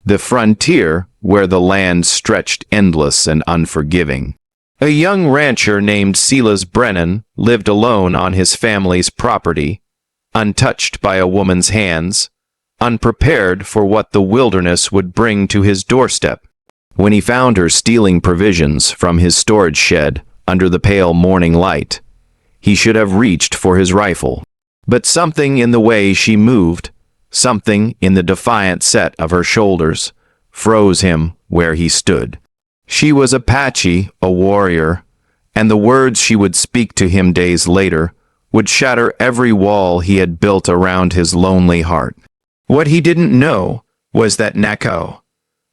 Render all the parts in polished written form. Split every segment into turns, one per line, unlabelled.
the frontier where the land stretched endless and unforgiving. A young rancher named Silas Brennan lived alone on his family's property, untouched by a woman's hands, unprepared for what the wilderness would bring to his doorstep. When he found her stealing provisions from his storage shed under the pale morning light, he should have reached for his rifle. But something in the way she moved, something in the defiant set of her shoulders, froze him where he stood. She was Apache, a warrior, and the words she would speak to him days later would shatter every wall he had built around his lonely heart. What he didn't know was that Nako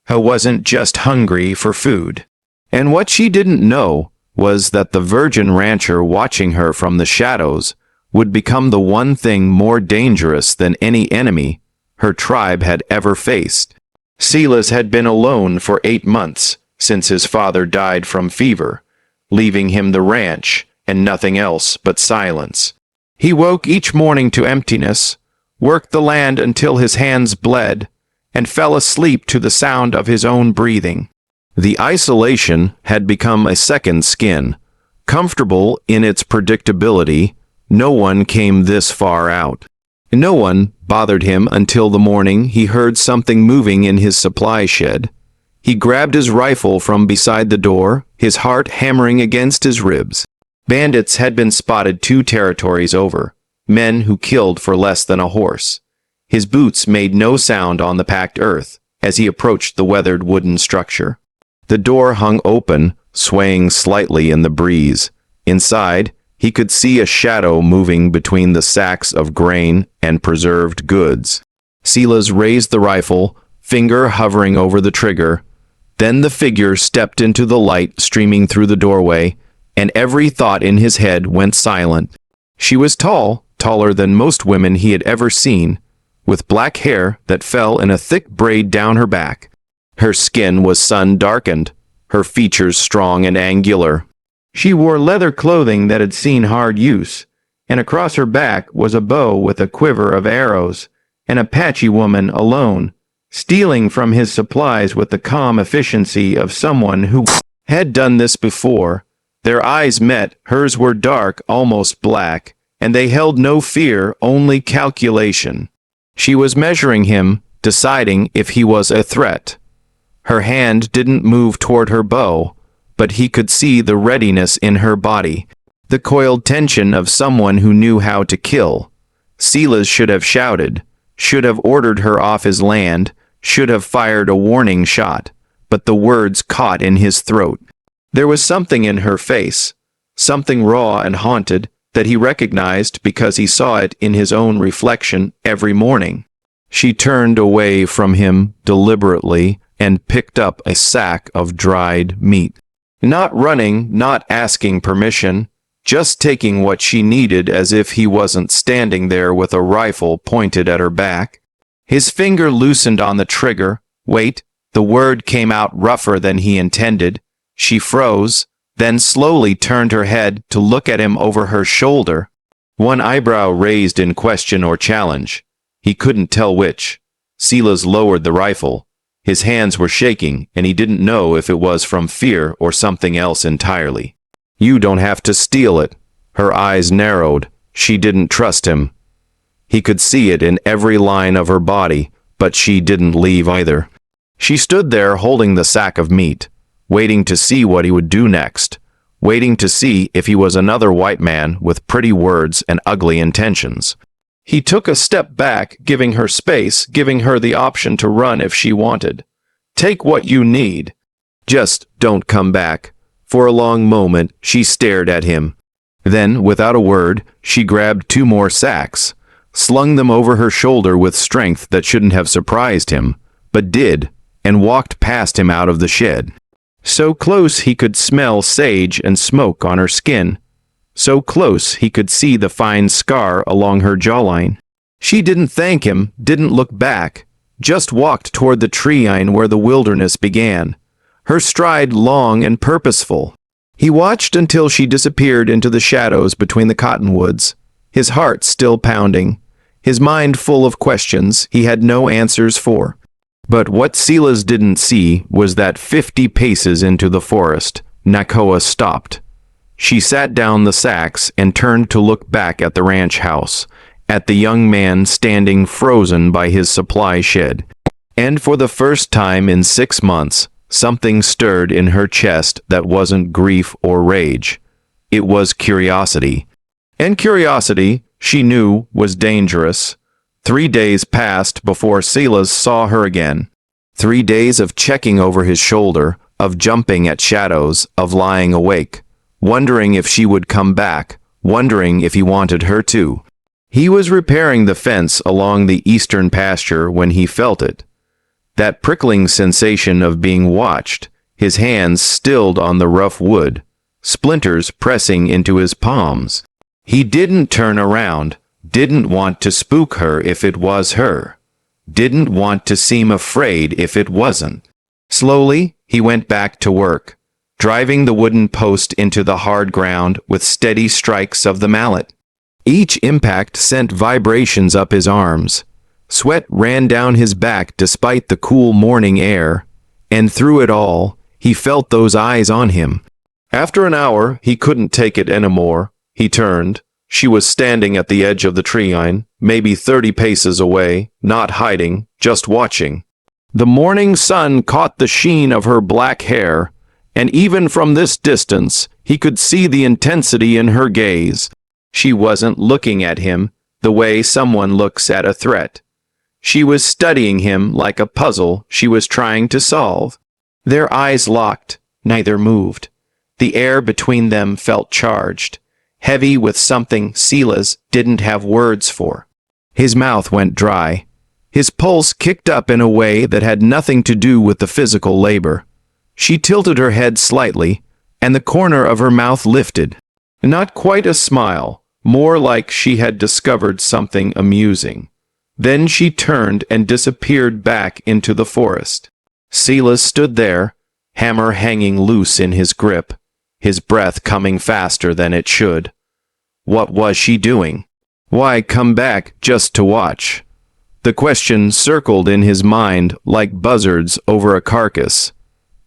wasn't just hungry for food. And what she didn't know was that the virgin rancher watching her from the shadows would become the one thing more dangerous than any enemy her tribe had ever faced. Silas had been alone for 8 months since his father died from fever, leaving him the ranch and nothing else but silence. He woke each morning to emptiness, worked the land until his hands bled, and fell asleep to the sound of his own breathing. The isolation had become a second skin. Comfortable in its predictability, no one came this far out. No one bothered him until the morning he heard something moving in his supply shed. He grabbed his rifle from beside the door, his heart hammering against his ribs. Bandits had been spotted 2 territories over, men who killed for less than a horse. His boots made no sound on the packed earth as he approached the weathered wooden structure. The door hung open, swaying slightly in the breeze. Inside, he could see a shadow moving between the sacks of grain and preserved goods. Silas raised the rifle, finger hovering over the trigger. Then the figure stepped into the light streaming through the doorway, and every thought in his head went silent. She was tall, taller than most women he had ever seen, with black hair that fell in a thick braid down her back. Her skin was sun-darkened, her features strong and angular. She wore leather clothing that had seen hard use, and across her back was a bow with a quiver of arrows, an Apache woman alone, stealing from his supplies with the calm efficiency of someone who had done this before. Their eyes met, hers were dark, almost black, and they held no fear, only calculation. She was measuring him, deciding if he was a threat. Her hand didn't move toward her bow, but he could see the readiness in her body, the coiled tension of someone who knew how to kill. Silas should have shouted, should have ordered her off his land, should have fired a warning shot, but the words caught in his throat. There was something in her face, something raw and haunted, that he recognized because he saw it in his own reflection every morning. She turned away from him deliberately and picked up a sack of dried meat. Not running, not asking permission, just taking what she needed as if he wasn't standing there with a rifle pointed at her back. His finger loosened on the trigger. Wait, the word came out rougher than he intended. She froze, then slowly turned her head to look at him over her shoulder, one eyebrow raised in question or challenge. He couldn't tell which. Silas lowered the rifle. His hands were shaking, and he didn't know if it was from fear or something else entirely. You don't have to steal it. Her eyes narrowed. She didn't trust him. He could see it in every line of her body, but she didn't leave either. She stood there holding the sack of meat, waiting to see what he would do next, waiting to see if he was another white man with pretty words and ugly intentions. He took a step back, giving her space, giving her the option to run if she wanted. Take what you need. Just don't come back. For a long moment, she stared at him. Then, without a word, she grabbed 2 more sacks, slung them over her shoulder with strength that shouldn't have surprised him, but did, and walked past him out of the shed. So close he could smell sage and smoke on her skin. So close he could see the fine scar along her jawline. She didn't thank him, didn't look back, just walked toward the tree line where the wilderness began, her stride long and purposeful. He watched until she disappeared into the shadows between the cottonwoods, his heart still pounding, his mind full of questions he had no answers for. But what Silas didn't see was that 50 paces into the forest, Nakoa stopped. She sat down the sacks and turned to look back at the ranch house, at the young man standing frozen by his supply shed. And for the first time in 6 months, something stirred in her chest that wasn't grief or rage. It was curiosity. And curiosity, she knew, was dangerous. 3 days passed before Silas saw her again. 3 days of checking over his shoulder, of jumping at shadows, of lying awake, wondering if she would come back, wondering if he wanted her too. He was repairing the fence along the eastern pasture when he felt it. That prickling sensation of being watched, his hands stilled on the rough wood, splinters pressing into his palms. He didn't turn around, didn't want to spook her if it was her, didn't want to seem afraid if it wasn't. Slowly, he went back to work, driving the wooden post into the hard ground with steady strikes of the mallet. Each impact sent vibrations up his arms. Sweat ran down his back despite the cool morning air, and through it all, he felt those eyes on him. After an hour, he couldn't take it anymore. He turned. She was standing at the edge of the tree line, maybe 30 paces away, not hiding, just watching. The morning sun caught the sheen of her black hair, and even from this distance, he could see the intensity in her gaze. She wasn't looking at him the way someone looks at a threat. She was studying him like a puzzle she was trying to solve. Their eyes locked, neither moved. The air between them felt charged, heavy with something Silas didn't have words for. His mouth went dry. His pulse kicked up in a way that had nothing to do with the physical labor. She tilted her head slightly, and the corner of her mouth lifted. Not quite a smile, more like she had discovered something amusing. Then she turned and disappeared back into the forest. Silas stood there, hammer hanging loose in his grip, his breath coming faster than it should. What was she doing? Why come back just to watch? The question circled in his mind like buzzards over a carcass,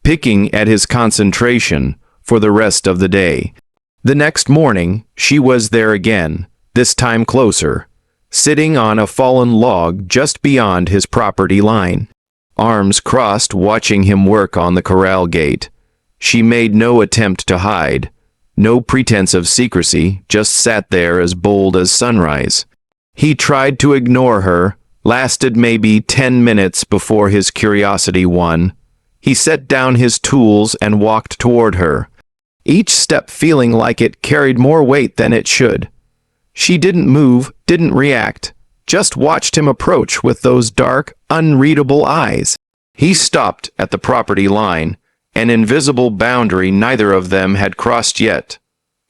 picking at his concentration for the rest of the day. The next morning, she was there again, this time closer, sitting on a fallen log just beyond his property line, arms crossed watching him work on the corral gate. She made no attempt to hide, no pretense of secrecy, just sat there as bold as sunrise. He tried to ignore her, lasted maybe 10 minutes before his curiosity won. He set down his tools and walked toward her, each step feeling like it carried more weight than it should. She didn't move, didn't react, just watched him approach with those dark, unreadable eyes. He stopped at the property line, an invisible boundary neither of them had crossed yet.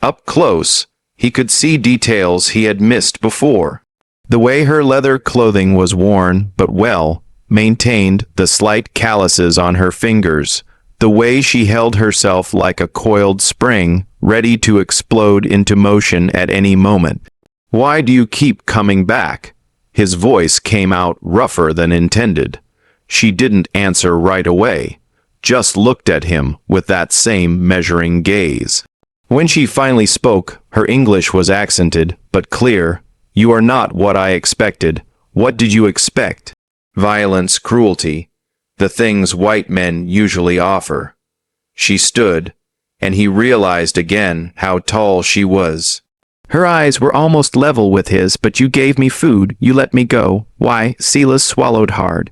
Up close, he could see details he had missed before. The way her leather clothing was worn, but well maintained, the slight calluses on her fingers, the way she held herself like a coiled spring, ready to explode into motion at any moment. "Why do you keep coming back?" His voice came out rougher than intended. She didn't answer right away, just looked at him with that same measuring gaze. When she finally spoke, her English was accented, but clear. "You are not what I expected. What did you expect?" "Violence, cruelty, the things white men usually offer." She stood, and he realized again how tall she was. Her eyes were almost level with his. "But you gave me food, you let me go. Why?" Silas swallowed hard.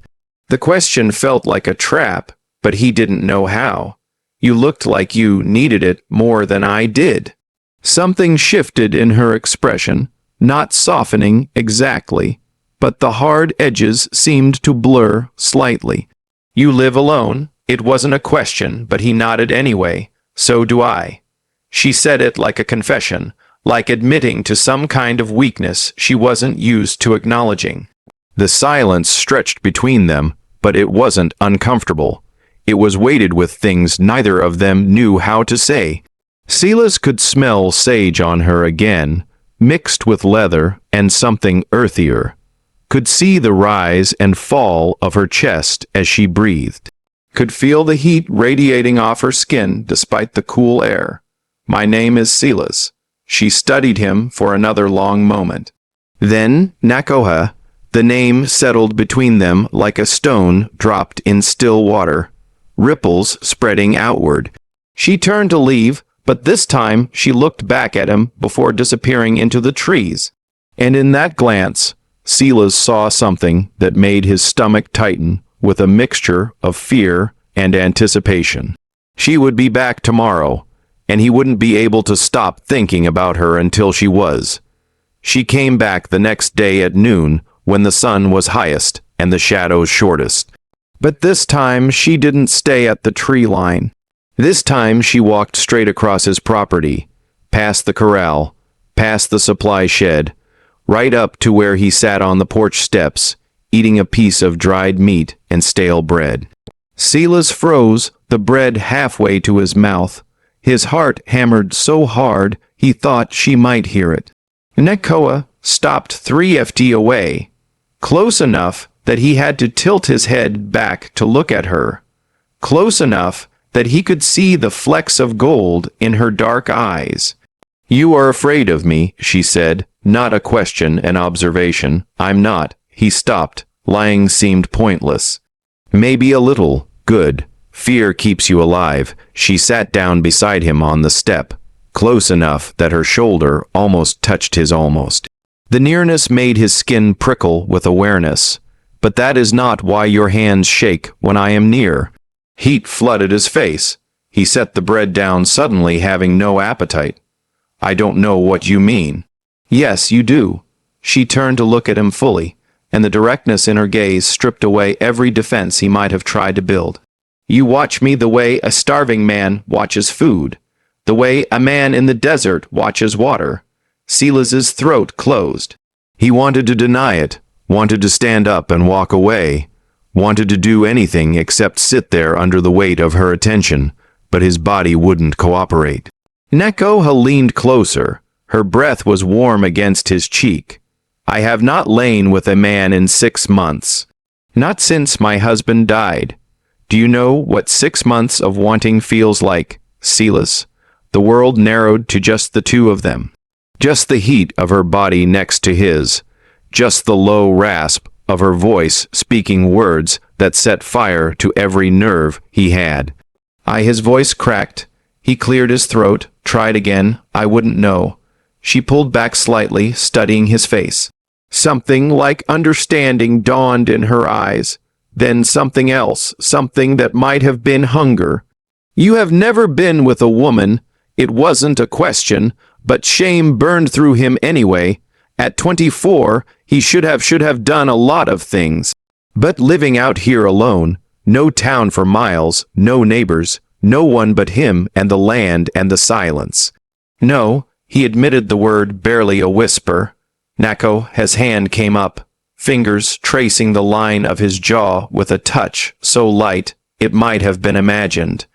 The question felt like a trap, but he didn't know how. "You looked like you needed it more than I did." Something shifted in her expression, not softening exactly, but the hard edges seemed to blur slightly. "You live alone?" It wasn't a question, but he nodded anyway. "So do I." She said it like a confession, like admitting to some kind of weakness she wasn't used to acknowledging. The silence stretched between them, but it wasn't uncomfortable. It was weighted with things neither of them knew how to say. Silas could smell sage on her again, mixed with leather and something earthier. could see the rise and fall of her chest as she breathed, could feel the heat radiating off her skin despite the cool air. "My name is Silas." She studied him for another long moment. Then, Nakoha, the name settled between them like a stone dropped in still water, ripples spreading outward. She turned to leave, but this time she looked back at him before disappearing into the trees. And in that glance, Silas saw something that made his stomach tighten with a mixture of fear and anticipation. She would be back tomorrow, and he wouldn't be able to stop thinking about her until she was. She came back the next day at noon when the sun was highest and the shadows shortest. But this time she didn't stay at the tree line. This time she walked straight across his property, past the corral, past the supply shed, right up to where he sat on the porch steps, eating a piece of dried meat and stale bread. Silas froze, the bread halfway to his mouth. His heart hammered so hard he thought she might hear it. Nakoa stopped 3 feet away, close enough that he had to tilt his head back to look at her, close enough that he could see the flecks of gold in her dark eyes. "You are afraid of me," she said, not a question, an observation. "I'm not." He stopped. Lying seemed pointless. "Maybe a little. Good. Fear keeps you alive." She sat down beside him on the step, close enough that her shoulder almost touched his almost. The nearness made his skin prickle with awareness. "But that is not why your hands shake when I am near." Heat flooded his face. He set the bread down suddenly, having no appetite. "I don't know what you mean." "Yes, you do." She turned to look at him fully, and the directness in her gaze stripped away every defense he might have tried to build. "You watch me the way a starving man watches food, the way a man in the desert watches water." Silas's throat closed. He wanted to deny it, wanted to stand up and walk away, wanted to do anything except sit there under the weight of her attention, but his body wouldn't cooperate. Nakoha leaned closer. Her breath was warm against his cheek. "I have not lain with a man in 6 months. Not since my husband died. Do you know what 6 months of wanting feels like, Silas?" The world narrowed to just the two of them. Just the heat of her body next to his. Just the low rasp of her voice speaking words that set fire to every nerve he had. His voice cracked. He cleared his throat, tried again. "I wouldn't know." She pulled back slightly, studying his face. Something like understanding dawned in her eyes. Then something else, something that might have been hunger. "You have never been with a woman." It wasn't a question, but shame burned through him anyway. At 24, he should have done a lot of things. But living out here alone, no town for miles, no neighbors, no one but him and the land and the silence. "No," he admitted the word barely a whisper. Nakoha's hand came up, fingers tracing the line of his jaw with a touch so light it might have been imagined.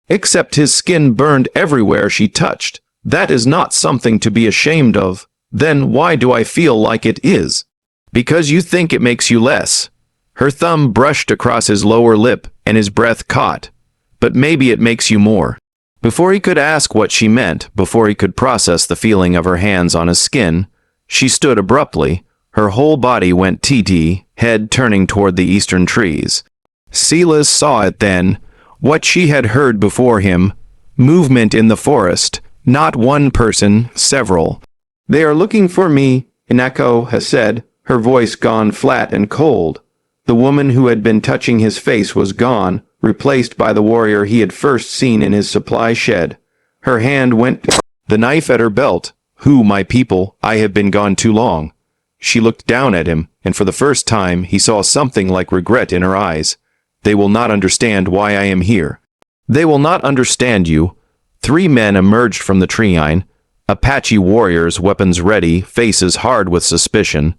Except his skin burned everywhere she touched. That is not something to be ashamed of. Then why do I feel like it is? Because you think it makes you less. Her thumb brushed across his lower lip and his breath caught. But maybe it makes you more. Before he could ask what she meant, before he could process the feeling of her hands on his skin, she stood abruptly. Her whole body went TT, head turning toward the eastern trees. Silas saw it then, what she had heard before him. Movement in the forest, not one person, several. "They are looking for me," Nakoha said, her voice gone flat and cold. The woman who had been touching his face was gone, replaced by the warrior he had first seen in his supply shed. Her hand went the knife at her belt. "Who, my people? I have been gone too long." She looked down at him, and for the first time he saw something like regret in her eyes. "They will not understand why I am here. They will not understand you." 3 men emerged from the tree line, Apache warriors, weapons ready, faces hard with suspicion.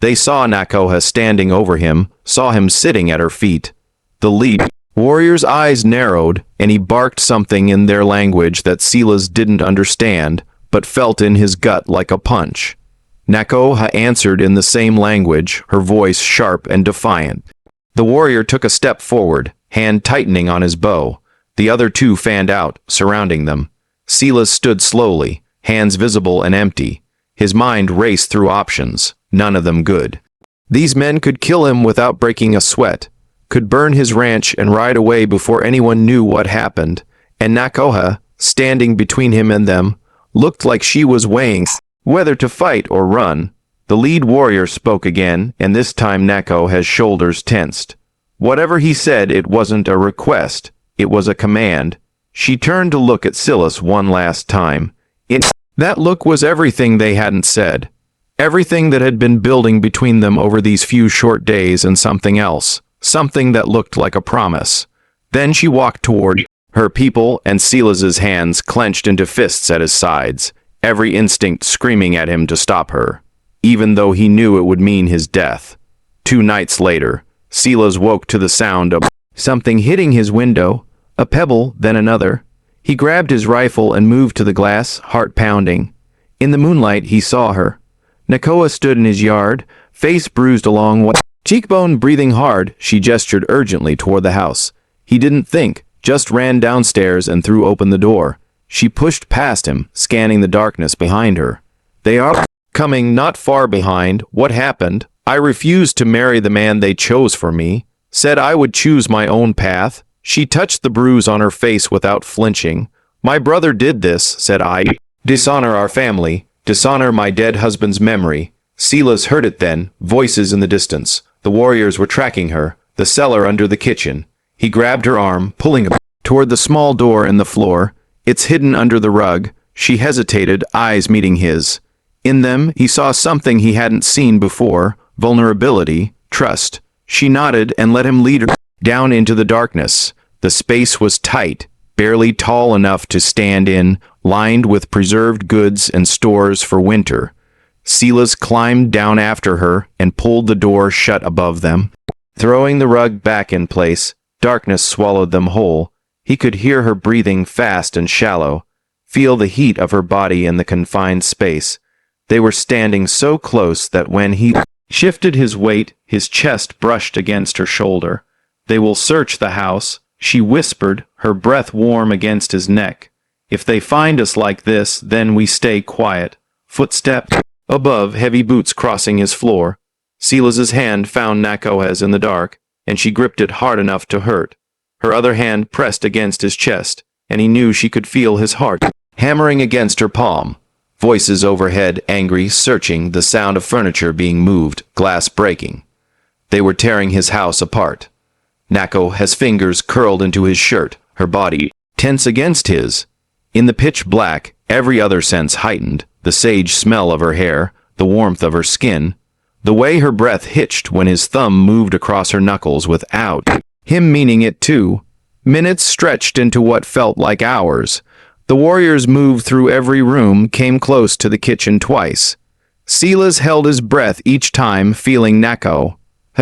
They saw Nakoha standing over him, saw him sitting at her feet. The lead warrior's eyes narrowed, and he barked something in their language that Silas didn't understand, but felt in his gut like a punch. Nakoha answered in the same language, her voice sharp and defiant. The warrior took a step forward, hand tightening on his bow. The other two fanned out, surrounding them. Silas stood slowly, hands visible and empty. His mind raced through options, none of them good. These men could kill him without breaking a sweat, could burn his ranch and ride away before anyone knew what happened, and Nakoha, standing between him and them, looked like she was weighing whether to fight or run. The lead warrior spoke again, and this time Nakoha's shoulders tensed. Whatever he said, it wasn't a request, it was a command. She turned to look at Silas one last time. That look was everything they hadn't said. Everything that had been building between them over these few short days, and something else. Something that looked like a promise. Then she walked toward her people, and Silas's hands clenched into fists at his sides, every instinct screaming at him to stop her, even though he knew it would mean his death. 2 nights later, Silas woke to the sound of something hitting his window, a pebble, then another. He grabbed his rifle and moved to the glass, heart pounding. In the moonlight, he saw her. Nakoha stood in his yard, face bruised along one cheekbone, breathing hard. She gestured urgently toward the house. He didn't think, just ran downstairs and threw open the door. She pushed past him, scanning the darkness behind her. They are coming, not far behind. What happened? I refused to marry the man they chose for me. Said I would choose my own path. She touched the bruise on her face without flinching. My brother did this, said I. Dishonor our family. Dishonor my dead husband's memory. Silas heard it then, voices in the distance. The warriors were tracking her, the cellar under the kitchen. He grabbed her arm, pulling her toward the small door in the floor. It's hidden under the rug. She hesitated, eyes meeting his. In them, he saw something he hadn't seen before, vulnerability, trust. She nodded and let him lead her down into the darkness. The space was tight, barely tall enough to stand in, lined with preserved goods and stores for winter. Silas climbed down after her and pulled the door shut above them. Throwing the rug back in place, darkness swallowed them whole. He could hear her breathing fast and shallow, feel the heat of her body in the confined space. They were standing so close that when he shifted his weight, his chest brushed against her shoulder. They will search the house, she whispered, her breath warm against his neck. If they find us like this, then we stay quiet. Footsteps above, heavy boots crossing his floor. Silas's hand found Nakoha's in the dark, and she gripped it hard enough to hurt. Her other hand pressed against his chest, and he knew she could feel his heart hammering against her palm. Voices overhead, angry, searching, the sound of furniture being moved, glass breaking. They were tearing his house apart. Nakoha's fingers curled into his shirt, her body tense against his. In the pitch black, every other sense heightened, the sage smell of her hair, the warmth of her skin, the way her breath hitched when his thumb moved across her knuckles without him meaning it too. Minutes stretched into what felt like hours. The warriors moved through every room, came close to the kitchen twice. Silas held his breath each time, feeling Nakoha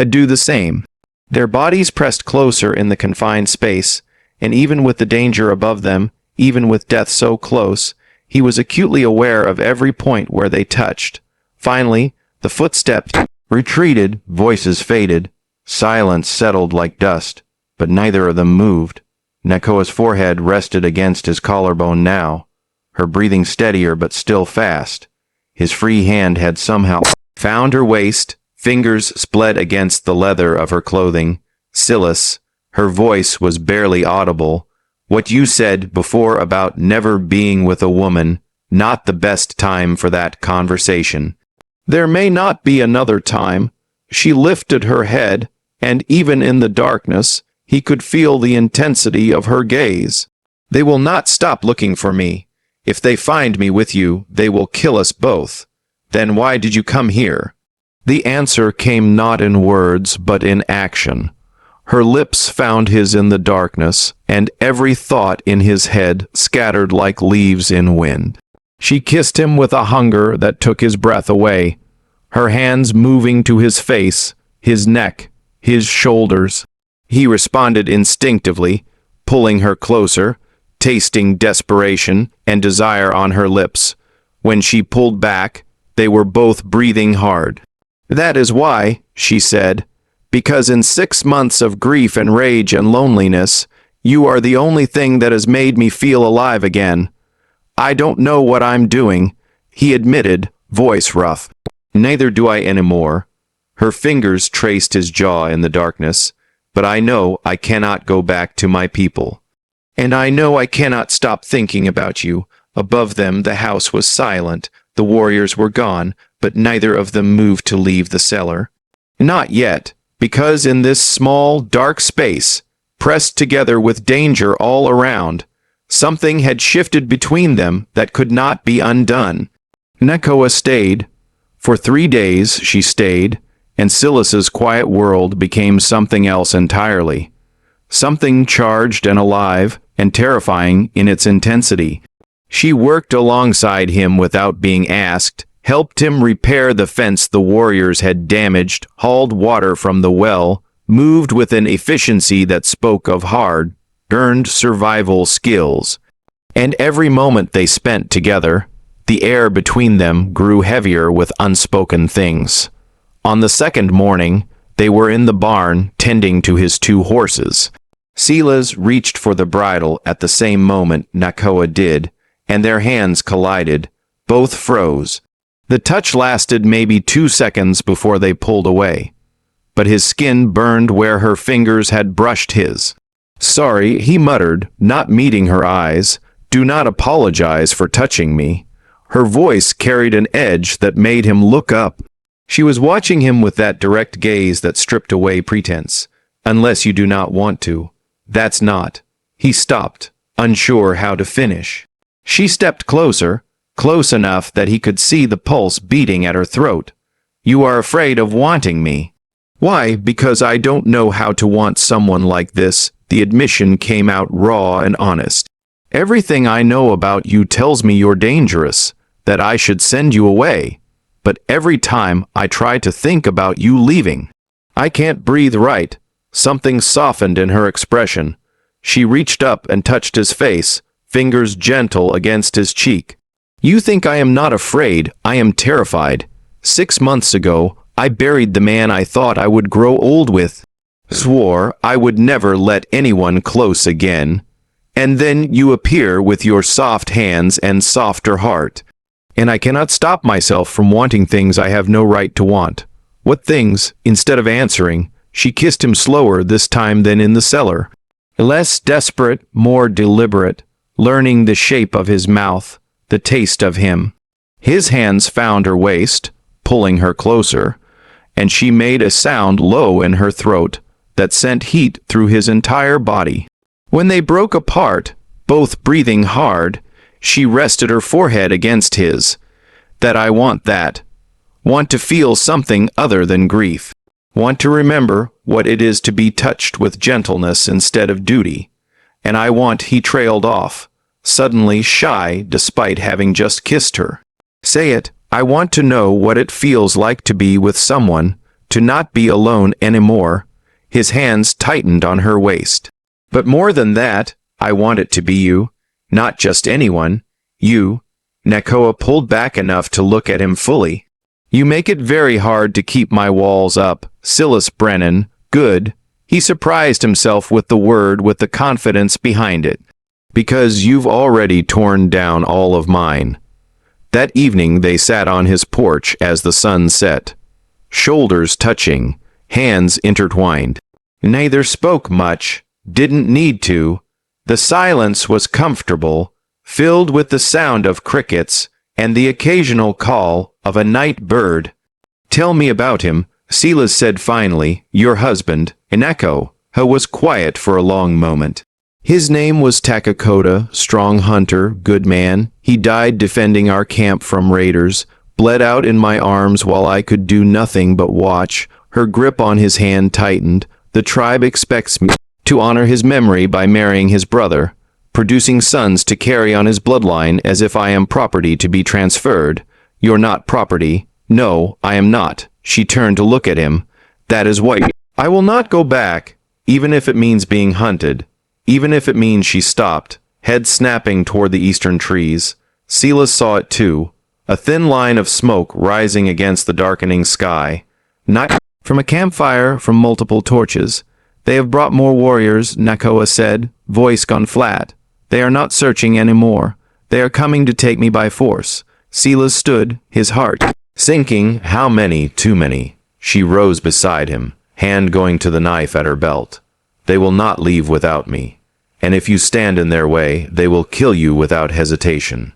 do the same. Their bodies pressed closer in the confined space, and even with the danger above them, even with death so close, he was acutely aware of every point where they touched. Finally, the footsteps retreated, voices faded, silence settled like dust, but neither of them moved. Nakoha's forehead rested against his collarbone now, her breathing steadier but still fast. His free hand had somehow found her waist, fingers split against the leather of her clothing. Silas, her voice was barely audible. What you said before about never being with a woman, not the best time for that conversation. There may not be another time. She lifted her head, and even in the darkness, he could feel the intensity of her gaze. They will not stop looking for me. If they find me with you, they will kill us both. Then why did you come here? The answer came not in words, but in action. Her lips found his in the darkness, and every thought in his head scattered like leaves in wind. She kissed him with a hunger that took his breath away, her hands moving to his face, his neck, his shoulders. He responded instinctively, pulling her closer, tasting desperation and desire on her lips. When she pulled back, They were both breathing hard. "That is why," she said, "because in 6 months of grief and rage and loneliness, you are the only thing that has made me feel alive again." "I don't know what I'm doing," he admitted, voice rough. "Neither do I anymore." Her fingers traced his jaw in the darkness. "But I know I cannot go back to my people. And I know I cannot stop thinking about you." Above them the house was silent. The warriors were gone, but neither of them moved to leave the cellar. Not yet, because in this small, dark space, pressed together with danger all around, something had shifted between them that could not be undone. Nakoa stayed. For 3 days she stayed, and Silas's quiet world became something else entirely. Something charged and alive and terrifying in its intensity. She worked alongside him without being asked, helped him repair the fence the warriors had damaged, hauled water from the well, moved with an efficiency that spoke of hard-earned survival skills. And every moment they spent together, the air between them grew heavier with unspoken things. On the second morning, they were in the barn tending to his 2 horses. Silas reached for the bridle at the same moment Nakoa did, and their hands collided. Both froze. The touch lasted maybe 2 seconds before they pulled away. But his skin burned where her fingers had brushed his. "Sorry," he muttered, not meeting her eyes. "Do not apologize for touching me." Her voice carried an edge that made him look up. She was watching him with that direct gaze that stripped away pretense. "Unless you do not want to." "That's not." He stopped, unsure how to finish. She stepped closer, close enough that he could see the pulse beating at her throat. "You are afraid of wanting me." "Why? Because I don't know how to want someone like this." The admission came out raw and honest. "Everything I know about you tells me you're dangerous, that I should send you away. But every time I try to think about you leaving, I can't breathe right." Something softened in her expression. She reached up and touched his face, fingers gentle against his cheek. "You think I am not afraid. I am terrified. 6 months ago, I buried the man I thought I would grow old with. Swore I would never let anyone close again. And then you appear with your soft hands and softer heart. And I cannot stop myself from wanting things I have no right to want." "What things?" Instead of answering, she kissed him slower this time than in the cellar. Less desperate, more deliberate, learning the shape of his mouth, the taste of him. His hands found her waist, pulling her closer, and she made a sound low in her throat that sent heat through his entire body. When they broke apart, both breathing hard, she rested her forehead against his. "That I want that. Want to feel something other than grief. Want to remember what it is to be touched with gentleness instead of duty. And I want," he trailed off, suddenly shy despite having just kissed her. "Say it. I want to know what it feels like to be with someone, to not be alone anymore." His hands tightened on her waist. "But more than that, I want it to be you. Not just anyone. You." Nakoa pulled back enough to look at him fully. "You make it very hard to keep my walls up, Silas Brennan." "Good." He surprised himself with the word with the confidence behind it. "Because you've already torn down all of mine." That evening they sat on his porch as the sun set. Shoulders touching, hands intertwined. Neither spoke much, didn't need to. The silence was comfortable, filled with the sound of crickets and the occasional call of a night bird. "Tell me about him," Silas said finally. "Your husband." Ineko was quiet for a long moment. "His name was Takakota, strong hunter, good man. He died defending our camp from raiders, bled out in my arms while I could do nothing but watch." Her grip on his hand tightened. "The tribe expects me to honor his memory by marrying his brother, producing sons to carry on his bloodline as if I am property to be transferred." "You're not property." "No, I am not." She turned to look at him. "That is what I will not go back, even if it means being hunted. Even if it means." She stopped, head snapping toward the eastern trees. Silas saw it too. a thin line of smoke rising against the darkening sky. Not from a campfire, from multiple torches. They have brought more warriors, Nakoa said, voice gone flat. They are not searching anymore. They are coming to take me by force. Silas stood, his heart sinking. How many? Too many. She rose beside him, hand going to the knife at her belt. They will not leave without me. And if you stand in their way, they will kill you without hesitation.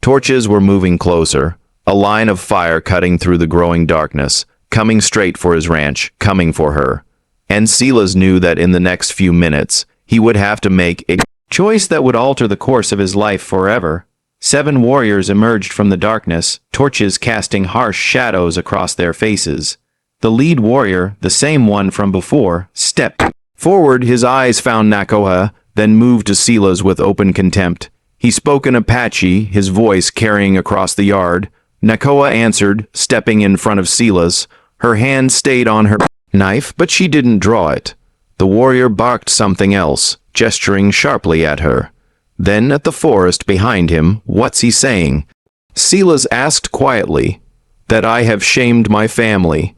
Torches were moving closer, a line of fire cutting through the growing darkness, coming straight for his ranch, coming for her. And Silas knew that in the next few minutes, he would have to make a choice that would alter the course of his life forever. 7 warriors emerged from the darkness, torches casting harsh shadows across their faces. The lead warrior, the same one from before, stepped forward. His eyes found Nakoa, then moved to Silas with open contempt. He spoke in Apache, his voice carrying across the yard. Nakoa answered, stepping in front of Silas. Her hand stayed on her knife, but she didn't draw it. The warrior barked something else, gesturing sharply at her. Then at the forest behind him, what's he saying? Silas asked quietly. That I have shamed my family.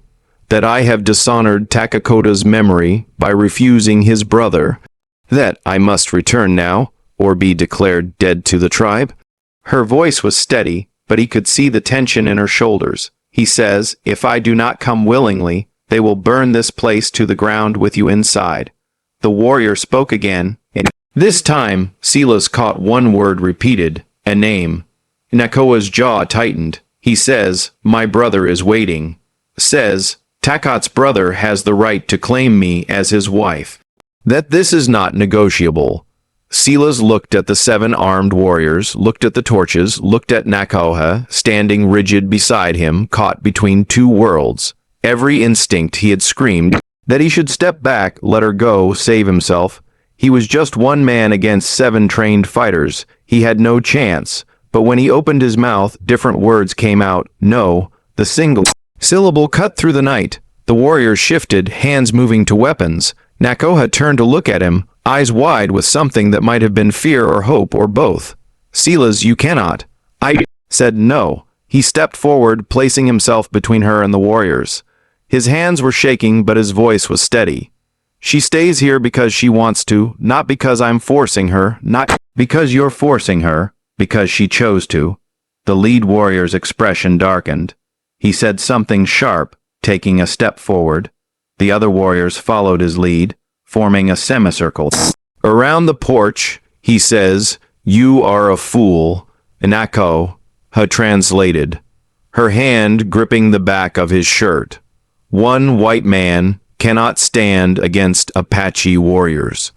That I have dishonored Takakota's memory by refusing his brother. That I must return now, or be declared dead to the tribe. Her voice was steady, but he could see the tension in her shoulders. He says, if I do not come willingly, they will burn this place to the ground with you inside. The warrior spoke again, and this time Silas caught one word repeated, a name. Nakoa's jaw tightened. He says, my brother is waiting. Says, Takot's brother has the right to claim me as his wife. That this is not negotiable. Silas looked at the 7 armed warriors, looked at the torches, looked at Nakoa, standing rigid beside him, caught between 2 worlds. Every instinct he had screamed that he should step back, let her go, save himself. He was just one man against 7 trained fighters. He had no chance. But when he opened his mouth, different words came out. No, the single syllable cut through the night. The warriors shifted, hands moving to weapons. Nakoa turned to look at him, eyes wide with something that might have been fear or hope or both. Silas, you cannot. I said no. He stepped forward, placing himself between her and the warriors. His hands were shaking, but his voice was steady. She stays here because she wants to, not because I'm forcing her, not because you're forcing her, because she chose to. The lead warrior's expression darkened. He said something sharp, taking a step forward. The other warriors followed his lead, forming a semicircle. Around the porch, he says, you are a fool. Nakoa translated, her hand gripping the back of his shirt. One white man cannot stand against Apache warriors.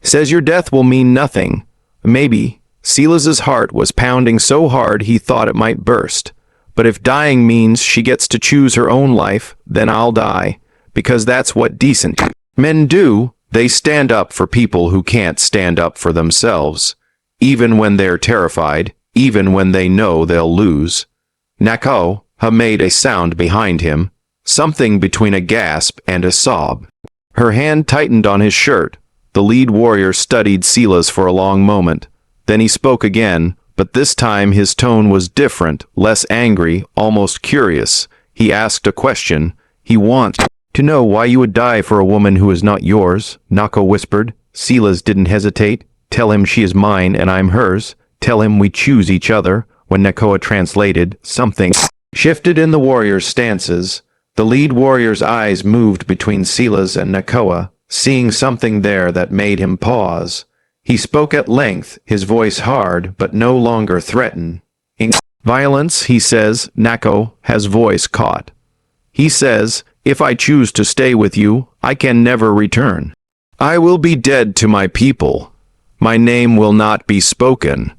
Says your death will mean nothing. Maybe. Silas's heart was pounding so hard he thought it might burst. But if dying means she gets to choose her own life, then I'll die. Because that's what decent men do. They stand up for people who can't stand up for themselves. Even when they're terrified, even when they know they'll lose. Nakoa made a sound behind him. Something between a gasp and a sob. Her hand tightened on his shirt. The lead warrior studied Silas for a long moment. Then he spoke again, but this time his tone was different, less angry, almost curious. He asked a question. He wants to know why you would die for a woman who is not yours, Nakoa whispered. Silas didn't hesitate. Tell him she is mine and I'm hers. Tell him we choose each other. When Nakoa translated, something shifted in the warriors' stances. The lead warrior's eyes moved between Silas and Nakoa, seeing something there that made him pause. He spoke at length, his voice hard, but no longer threatened. In violence, he says, Nakoa's voice caught. He says, if I choose to stay with you, I can never return. I will be dead to my people. My name will not be spoken.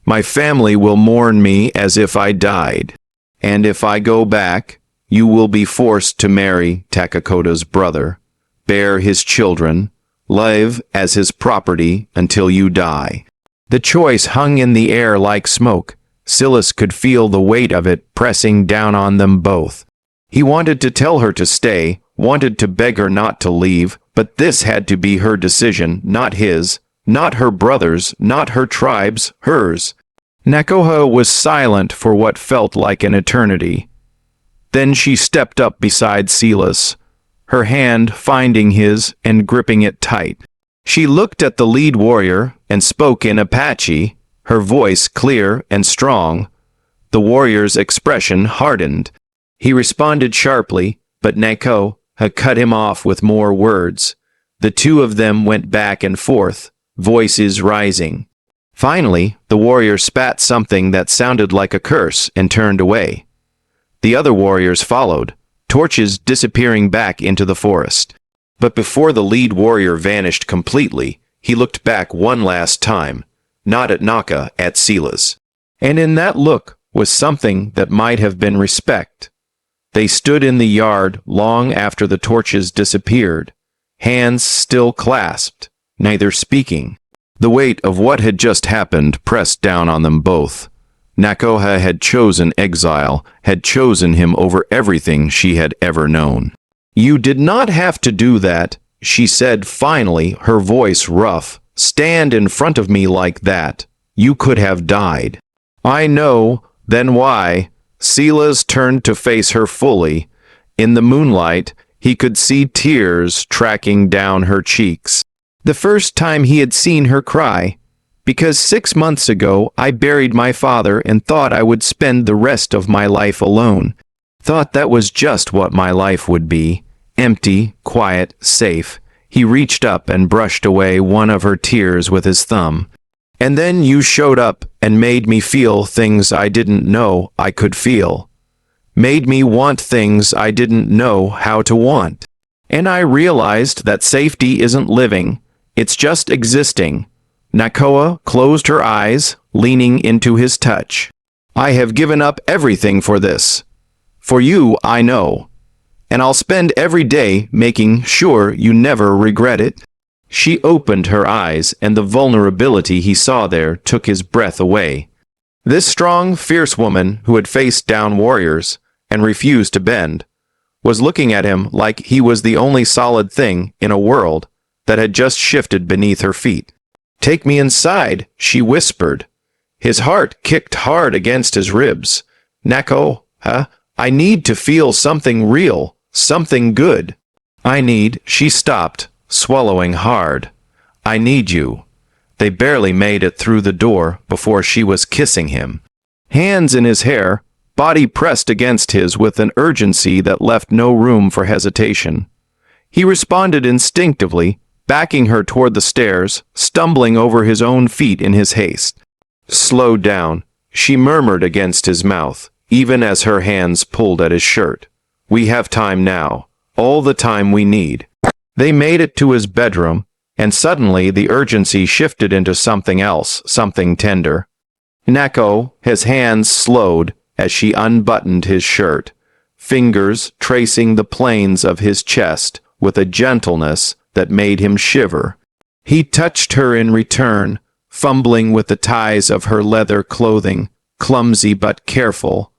My family will mourn me as if I died. And if I go back, you will be forced to marry Takakota's brother, bear his children, live as his property until you die. The choice hung in the air like smoke. Silas could feel the weight of it pressing down on them both. He wanted to tell her to stay, wanted to beg her not to leave, but this had to be her decision, not his, not her brother's, not her tribe's, hers. Nakoha was silent for what felt like an eternity. Then she stepped up beside Silas, her hand finding his and gripping it tight. She looked at the lead warrior and spoke in Apache, her voice clear and strong. The warrior's expression hardened. He responded sharply, but Nakoha cut him off with more words. The two of them went back and forth, voices rising. Finally, the warrior spat something that sounded like a curse and turned away. The other warriors followed, torches disappearing back into the forest. But before the lead warrior vanished completely, he looked back one last time, not at Naka, at Silas. And in that look was something that might have been respect. They stood in the yard long after the torches disappeared, hands still clasped, neither speaking. The weight of what had just happened pressed down on them both. Nakoha had chosen exile, had chosen him over everything she had ever known. "You did not have to do that," she said finally, her voice rough. "Stand in front of me like that. You could have died." "I know, then why?" Silas turned to face her fully. In the moonlight, he could see tears tracking down her cheeks. The first time he had seen her cry. "Because 6 months ago I buried my father and thought I would spend the rest of my life alone. Thought that was just what my life would be. Empty, quiet, safe." He reached up and brushed away one of her tears with his thumb. "And then you showed up and made me feel things I didn't know I could feel. Made me want things I didn't know how to want. And I realized that safety isn't living. It's just existing." Nakoha closed her eyes, leaning into his touch. "I have given up everything for this. For you, I know. And I'll spend every day making sure you never regret it." She opened her eyes, and the vulnerability he saw there took his breath away. This strong, fierce woman who had faced down warriors and refused to bend was looking at him like he was the only solid thing in a world that had just shifted beneath her feet. "Take me inside," she whispered. His heart kicked hard against his ribs. "Nakoha, I need to feel something real, something good. She stopped, swallowing hard. "I need you." They barely made it through the door before she was kissing him. Hands in his hair, body pressed against his with an urgency that left no room for hesitation. He responded instinctively, backing her toward the stairs, stumbling over his own feet in his haste. "Slow down," she murmured against his mouth, even as her hands pulled at his shirt. "We have time now, all the time we need." They made it to his bedroom, and suddenly the urgency shifted into something else, something tender. His hands slowed as she unbuttoned his shirt, fingers tracing the planes of his chest with a gentleness that made him shiver. He touched her in return, fumbling with the ties of her leather clothing, clumsy but careful.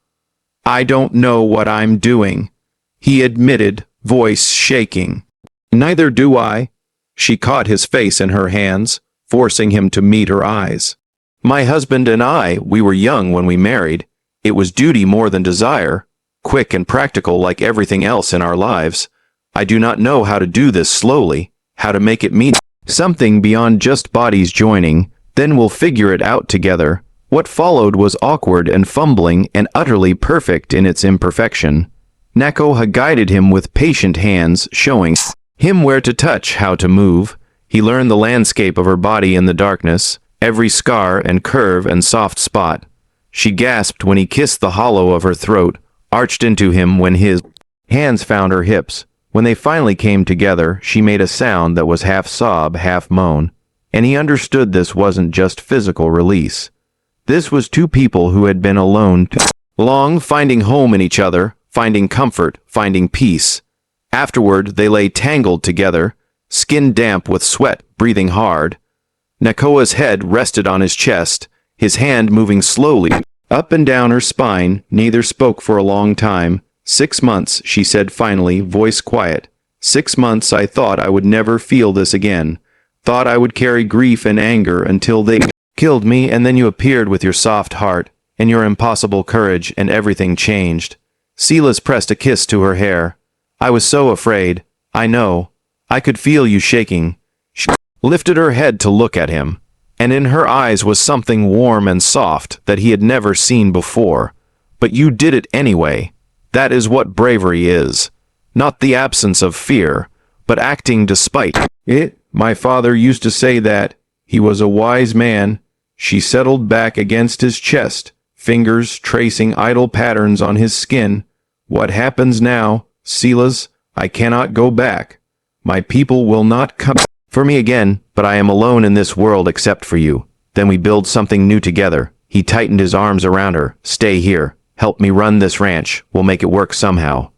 "I don't know what I'm doing," he admitted, voice shaking. "Neither do I." She caught his face in her hands, forcing him to meet her eyes. "My husband and we were young when we married. It was duty more than desire, quick and practical like everything else in our lives. I do not know how to do this slowly, how to make it mean something beyond just bodies joining, then we'll figure it out together." What followed was awkward and fumbling and utterly perfect in its imperfection. Nakoha guided him with patient hands, showing him where to touch, how to move. He learned the landscape of her body in the darkness, every scar and curve and soft spot. She gasped when he kissed the hollow of her throat, arched into him when his hands found her hips. When they finally came together, she made a sound that was half sob, half moan, and he understood this wasn't just physical release. This was two people who had been alone too long, finding home in each other, finding comfort, finding peace. Afterward, they lay tangled together, skin damp with sweat, breathing hard. Nakoa's head rested on his chest, his hand moving slowly up and down her spine. Neither spoke for a long time. 6 months, she said finally, voice quiet. 6 months I thought I would never feel this again. Thought I would carry grief and anger until they killed me, and then you appeared with your soft heart and your impossible courage, and everything changed. Silas pressed a kiss to her hair. I was so afraid. I know. I could feel you shaking. She lifted her head to look at him, and in her eyes was something warm and soft that he had never seen before. But you did it anyway. That is what bravery is. Not the absence of fear, but acting despite it. My father used to say that. He was a wise man. She settled back against his chest, fingers tracing idle patterns on his skin. What happens now, Silas? I cannot go back. My people will not come for me again, but I am alone in this world except for you. Then we build something new together. He tightened his arms around her. Stay here. Help me run this ranch. We'll make it work somehow.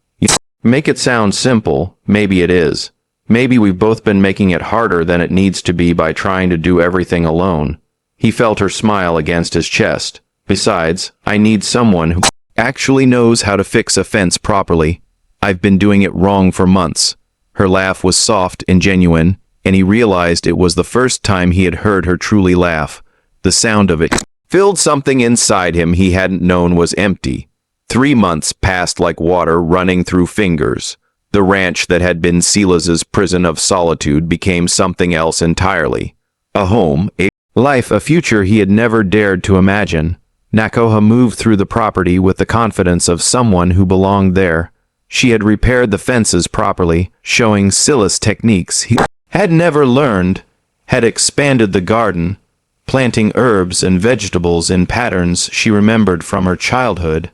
Make it sound simple. Maybe it is. Maybe we've both been making it harder than it needs to be by trying to do everything alone. He felt her smile against his chest. Besides, I need someone who actually knows how to fix a fence properly. I've been doing it wrong for months. Her laugh was soft and genuine, and he realized it was the first time he had heard her truly laugh. The sound of it filled something inside him he hadn't known was empty. 3 months passed like water running through fingers. The ranch that had been Silas's prison of solitude became something else entirely. A home, a life, a future he had never dared to imagine. Nakoha moved through the property with the confidence of someone who belonged there. She had repaired the fences properly, showing Silas techniques he had never learned, had expanded the garden, planting herbs and vegetables in patterns she remembered from her childhood,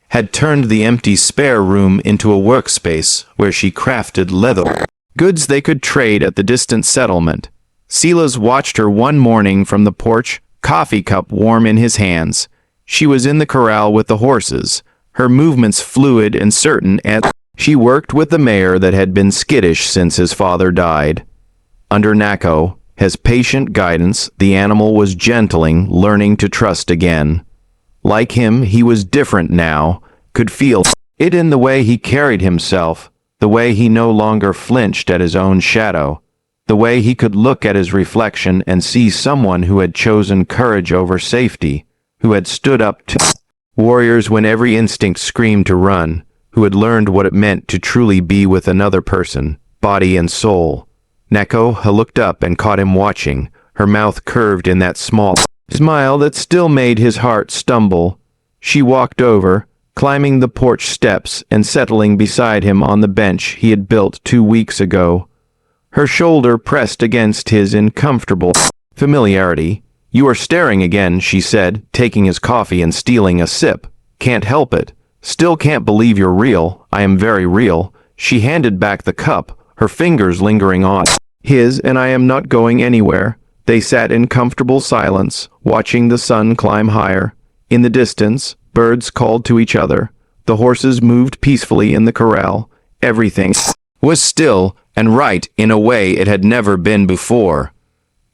had turned the empty spare room into a workspace where she crafted leather goods they could trade at the distant settlement. Silas watched her one morning from the porch, coffee cup warm in his hands. She was in the corral with the horses, her movements fluid and certain, and she worked with the mare that had been skittish since his father died. Under Nako, his patient guidance, the animal was gentling, learning to trust again. Like him, he was different now, could feel it in the way he carried himself, the way he no longer flinched at his own shadow, the way he could look at his reflection and see someone who had chosen courage over safety, who had stood up to warriors when every instinct screamed to run, who had learned what it meant to truly be with another person, body and soul. Nakoha looked up and caught him watching, her mouth curved in that small smile that still made his heart stumble. She walked over, climbing the porch steps and settling beside him on the bench he had built 2 weeks ago. Her shoulder pressed against his in comfortable familiarity. You are staring again, she said, taking his coffee and stealing a sip. Can't help it. Still can't believe you're real. I am very real. She handed back the cup, her fingers lingering on his, and I am not going anywhere. They sat in comfortable silence, watching the sun climb higher. In the distance, birds called to each other. The horses moved peacefully in the corral. Everything was still and right in a way it had never been before.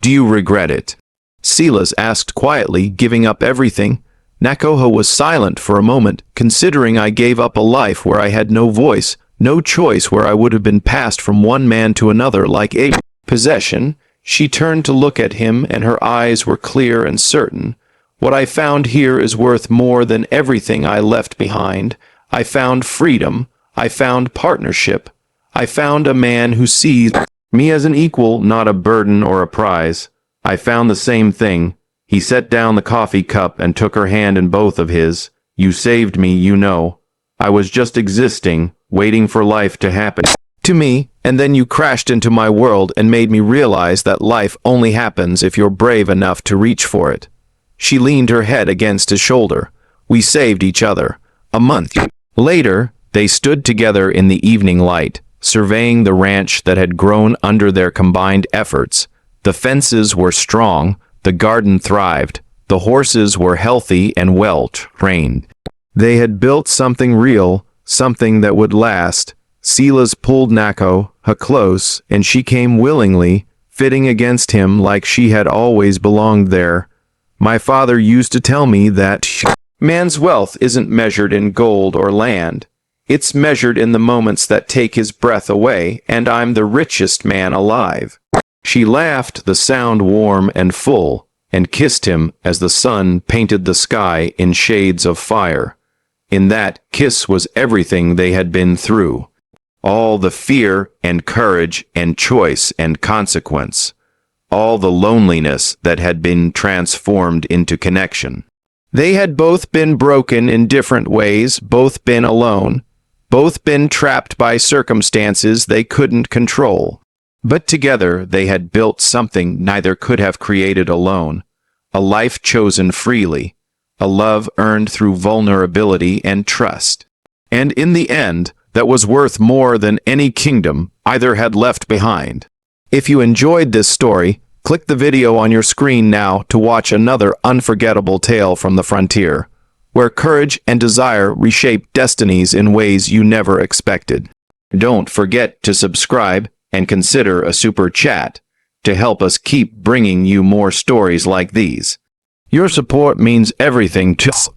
Do you regret it? Silas asked quietly, giving up everything. Nakoha was silent for a moment, considering I gave up a life where I had no voice, no choice, where I would have been passed from one man to another like a possession. She turned to look at him, and her eyes were clear and certain. What I found here is worth more than everything I left behind. I found freedom. I found partnership. I found a man who sees me as an equal, not a burden or a prize. I found the same thing. He set down the coffee cup and took her hand in both of his. You saved me, you know. I was just existing, waiting for life to happen to me, and then you crashed into my world and made me realize that life only happens if you're brave enough to reach for it. She leaned her head against his shoulder. We saved each other. A month later, they stood together in the evening light, surveying the ranch that had grown under their combined efforts. The fences were strong, the garden thrived, the horses were healthy and well-trained. They had built something real, something that would last. Silas pulled Nakoha close, and she came willingly, fitting against him like she had always belonged there. My father used to tell me that man's wealth isn't measured in gold or land. It's measured in the moments that take his breath away, and I'm the richest man alive. She laughed, the sound warm and full. and kissed him as the sun painted the sky in shades of fire. In that kiss was everything they had been through, all the fear and courage and choice and consequence, all the loneliness that had been transformed into connection. They had both been broken in different ways, both been alone, both been trapped by circumstances they couldn't control. But together they had built something neither could have created alone, a life chosen freely, a love earned through vulnerability and trust. And in the end, that was worth more than any kingdom either had left behind. If you enjoyed this story, click the video on your screen now to watch another unforgettable tale from the frontier, where courage and desire reshape destinies in ways you never expected. Don't forget to subscribe and consider a super chat to help us keep bringing you more stories like these. Your support means everything to us.